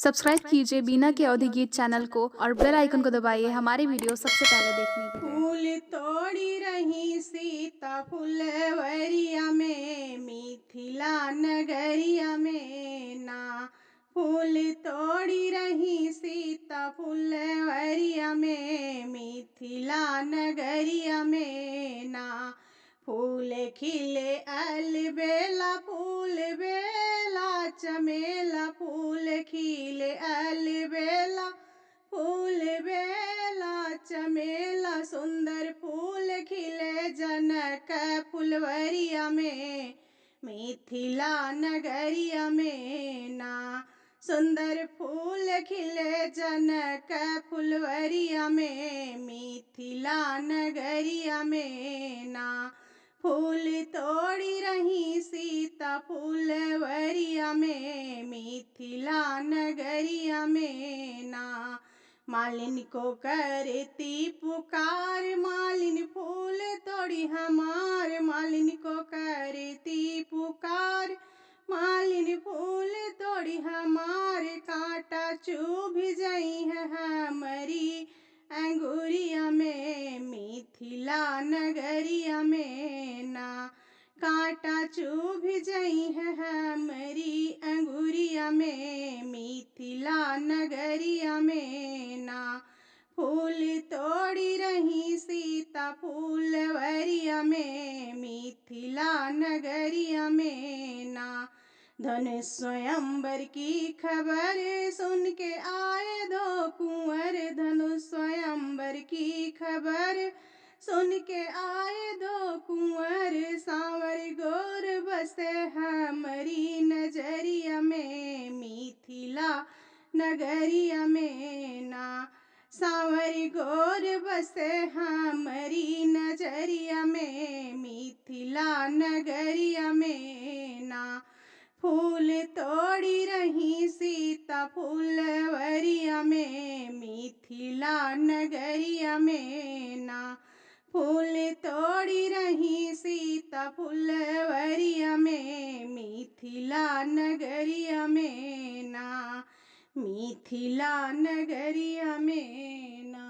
Subscribe कीजिए बीना के अवधि गीत चैनल को और बेल आइकन को दबाइए हमारी वीडियो सबसे पहले देखने के लिए। फूल तोड़ी रही सीता फुलवरिया में मिथिला नगरिया में ना। फूल तोड़ी रही सीता फुलवरिया में मिथिला नगरिया में ना। फूल खिले अलबेला फूल बेला चमेला फूल खिले अलबेला फूल बेला चमेला सुंदर फूल खिले जनक फुलवरिया में मिथिला नगरिया में ना। सुंदर फूल खिले जनक फुलवरिया में मिथिला नगरिया में ना। फूल तोड़ी रही सीता फुलवरिया में मिथिला नगरिया में ना। मालिन को करती पुकार मालिन फूल तोड़ी हमार मालिन को करती पुकार मालिन फूल तोड़ी हमार कांटा चुभ जाई है हमारी अंगूरिया में मिथिला नगरिया में ना। कांटा चुभ जाई है हमारी अंगूरिया में मिथिला नगरिया में ना। फूल तोड़ी रही सीता फुलवरिया में मिथिला नगरिया में ना। धन स्वयंवर की खबर सुन के आए दो कुंवर धनु स्वयंवर की खबर सुन के आए दो कुंवर सांवर गोर बसे हमारी नजरिया में मिथिला नगरिया में ना। सांवर गोर बसे हमारी नजरिया में मिथिला नगरिया में ना। फूल तोड़ी रही सीता फुलवरिया में मिथिला नगरिया में ना। फूल तोड़ी रही सीता फुलवरिया में मिथिला नगरिया में ना। मिथिला नगरिया में ना।